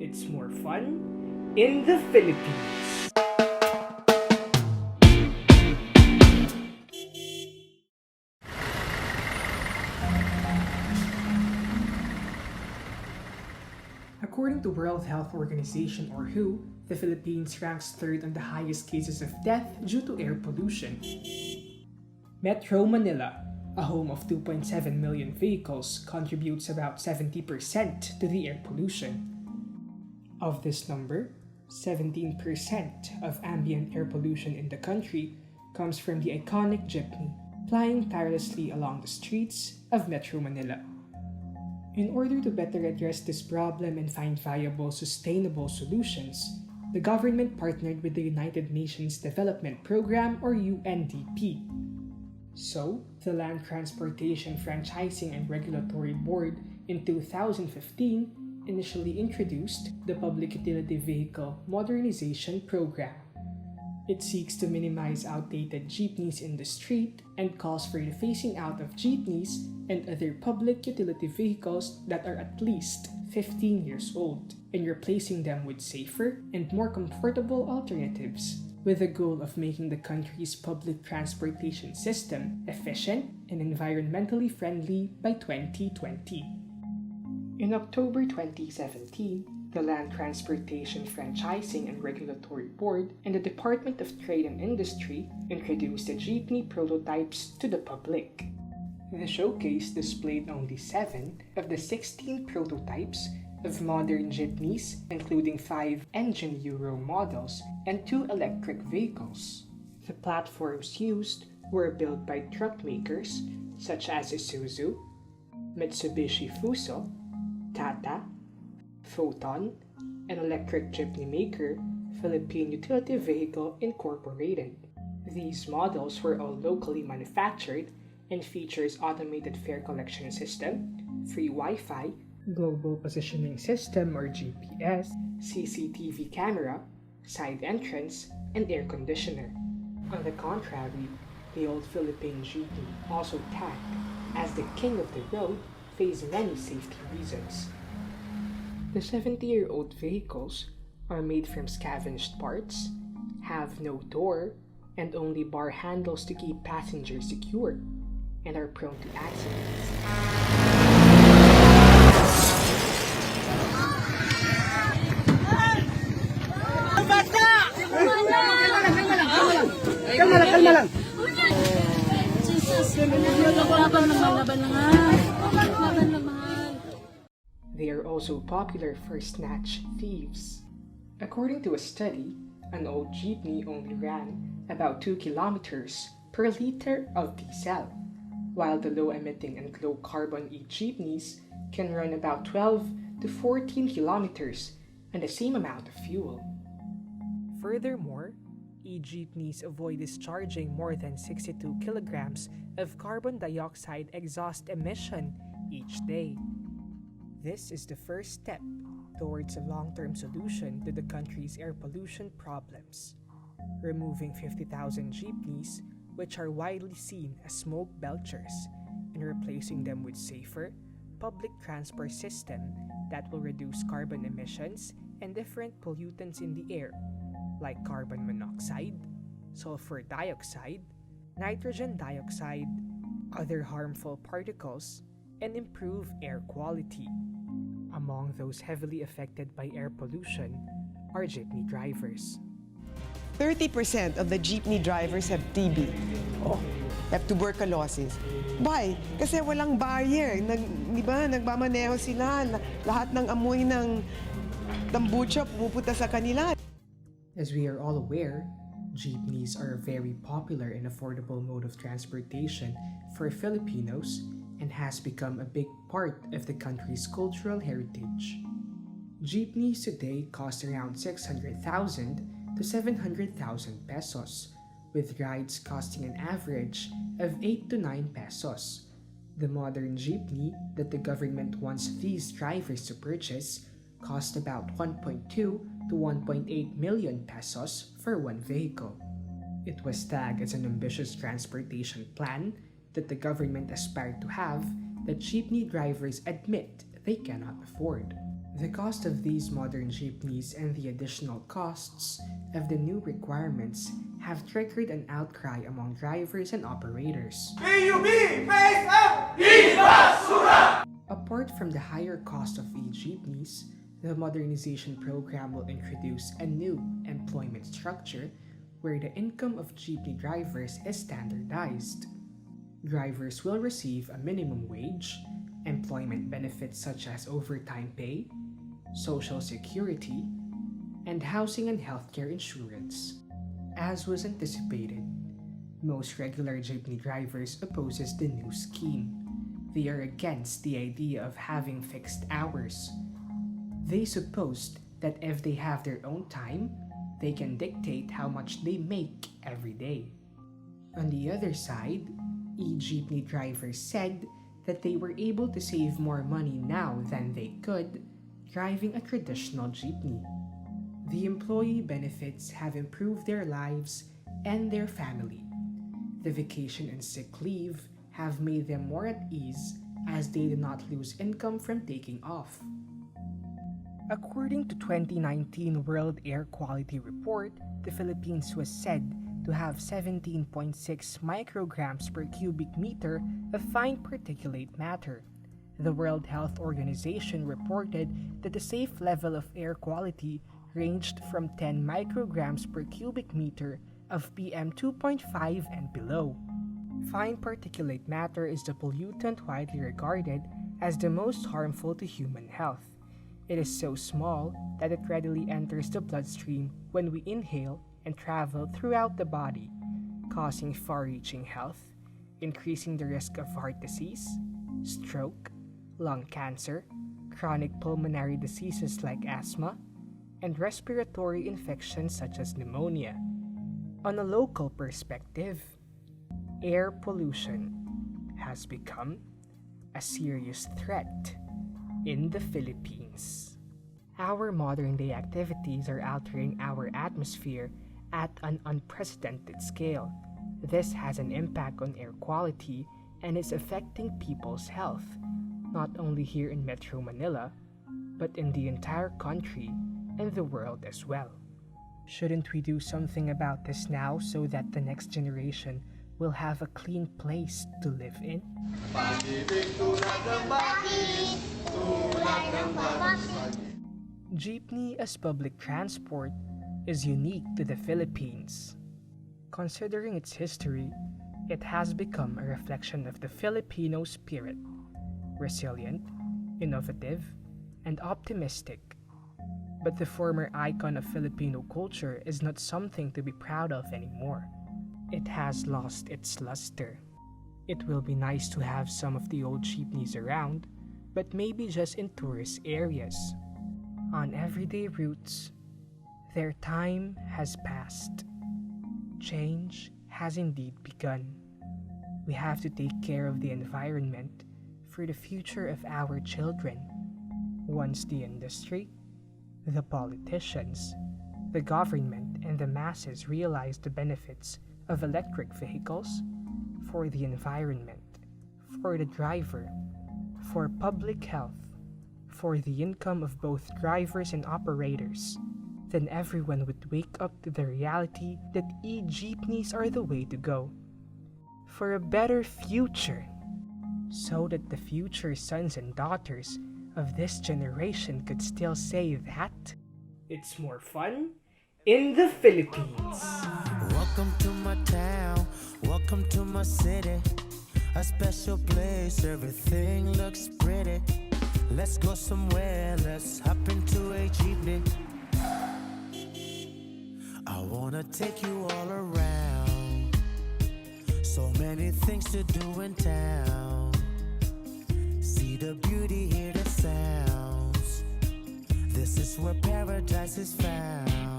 It's more fun in the Philippines. According to World Health Organization or WHO, the Philippines ranks third on the highest cases of death due to air pollution. Metro Manila, a home of 2.7 million vehicles, contributes about 70% to the air pollution. Of this number, 17% of ambient air pollution in the country comes from the iconic jeepney plying tirelessly along the streets of Metro Manila. In order to better address this problem and find viable, sustainable solutions, the government partnered with the United Nations Development Program or UNDP. So, the Land Transportation Franchising and Regulatory Board in 2015 initially introduced the Public Utility Vehicle Modernization Program. It seeks to minimize outdated jeepneys in the street and calls for the phasing out of jeepneys and other public utility vehicles that are at least 15 years old and replacing them with safer and more comfortable alternatives, with the goal of making the country's public transportation system efficient and environmentally friendly by 2020. In October 2017, the Land Transportation Franchising and Regulatory Board and the Department of Trade and Industry introduced the jeepney prototypes to the public. The showcase displayed only 7 of the 16 prototypes of modern jeepneys, including 5 engine Euro models and 2 electric vehicles. The platforms used were built by truck makers such as Isuzu, Mitsubishi Fuso, Tata, Photon, and electric jeepney maker Philippine Utility Vehicle Incorporated. These models were all locally manufactured and features automated fare collection system, free Wi-Fi, global positioning system or GPS, CCTV camera, side entrance, and air conditioner. On the contrary, the old Philippine jeepney, also tagged as the king of the road, faced many safety reasons. The 70-year-old vehicles are made from scavenged parts, have no door, and only bar handles to keep passengers secure, and are prone to accidents. Kalma lang. They are also popular for snatch thieves. According to a study, an old jeepney only ran about 2 kilometers per liter of diesel, while the low-emitting and low-carbon e-jeepneys can run about 12 to 14 kilometers and the same amount of fuel. Furthermore, e-jeepneys avoid discharging more than 62 kilograms of carbon dioxide exhaust emission each day. This is the first step towards a long-term solution to the country's air pollution problems, removing 50,000 jeepneys, which are widely seen as smoke belchers, and replacing them with safer, public transport system that will reduce carbon emissions and different pollutants in the air, like carbon monoxide, sulfur dioxide, nitrogen dioxide, other harmful particles, and improve air quality. Among those heavily affected by air pollution are jeepney drivers. 30% of the jeepney drivers have TB. Have tuberculosis. Why? Kasi walang barrier. Di ba? Nagmamaneho sila. Lahat ng amoy ng tambucha pumupunta sa kanila. As we are all aware, jeepneys are a very popular and affordable mode of transportation for Filipinos and has become a big part of the country's cultural heritage. Jeepneys today cost around 600,000 to 700,000 pesos, with rides costing an average of 8 to 9 pesos. The modern jeepney that the government wants these drivers to purchase cost about 1.2 to 1.8 million pesos for one vehicle. It was tagged as an ambitious transportation plan that the government aspired to have that jeepney drivers admit they cannot afford. The cost of these modern jeepneys and the additional costs of the new requirements have triggered an outcry among drivers and operators. PUB, face up! Ibasura! Apart from the higher cost of e-jeepneys, the modernization program will introduce a new employment structure where the income of jeepney drivers is standardized. Drivers will receive a minimum wage, employment benefits such as overtime pay, social security, and housing and healthcare insurance. As was anticipated, most regular jeepney drivers opposes the new scheme. They are against the idea of having fixed hours. They supposed that if they have their own time, they can dictate how much they make every day. On the other side, e-jeepney drivers said that they were able to save more money now than they could driving a traditional jeepney. The employee benefits have improved their lives and their family. The vacation and sick leave have made them more at ease as they do not lose income from taking off. According to 2019 World Air Quality Report, the Philippines was said to have 17.6 micrograms per cubic meter of fine particulate matter. The World Health Organization reported that the safe level of air quality ranged from 10 micrograms per cubic meter of PM 2.5 and below. Fine particulate matter is the pollutant widely regarded as the most harmful to human health. It is so small that it readily enters the bloodstream when we inhale and travel throughout the body, causing far-reaching health, increasing the risk of heart disease, stroke, lung cancer, chronic pulmonary diseases like asthma, and respiratory infections such as pneumonia. On a local perspective, air pollution has become a serious threat in the Philippines. Our modern-day activities are altering our atmosphere at an unprecedented scale. This has an impact on air quality and is affecting people's health, not only here in Metro Manila, but in the entire country and the world as well. Shouldn't we do something about this now so that the next generation will have a clean place to live in? Jeepney as public transport is unique to the Philippines. Considering its history, it has become a reflection of the Filipino spirit, resilient, innovative, and optimistic. But the former icon of Filipino culture is not something to be proud of anymore. It has lost its luster. It will be nice to have some of the old jeepneys around, but maybe just in tourist areas. On everyday routes, their time has passed. Change has indeed begun. We have to take care of the environment for the future of our children. Once the industry, the politicians, the government, and the masses realize the benefits of electric vehicles for the environment, for the driver, for public health, for the income of both drivers and operators, then everyone would wake up to the reality that e-jeepneys are the way to go. For a better future, so that the future sons and daughters of this generation could still say that it's more fun in the Philippines. Welcome to my town, welcome to my city, a special place, everything looks pretty. Let's go somewhere, let's hop into a jeepney. I wanna take you all around, so many things to do in town. See the beauty, hear the sounds, this is where paradise is found.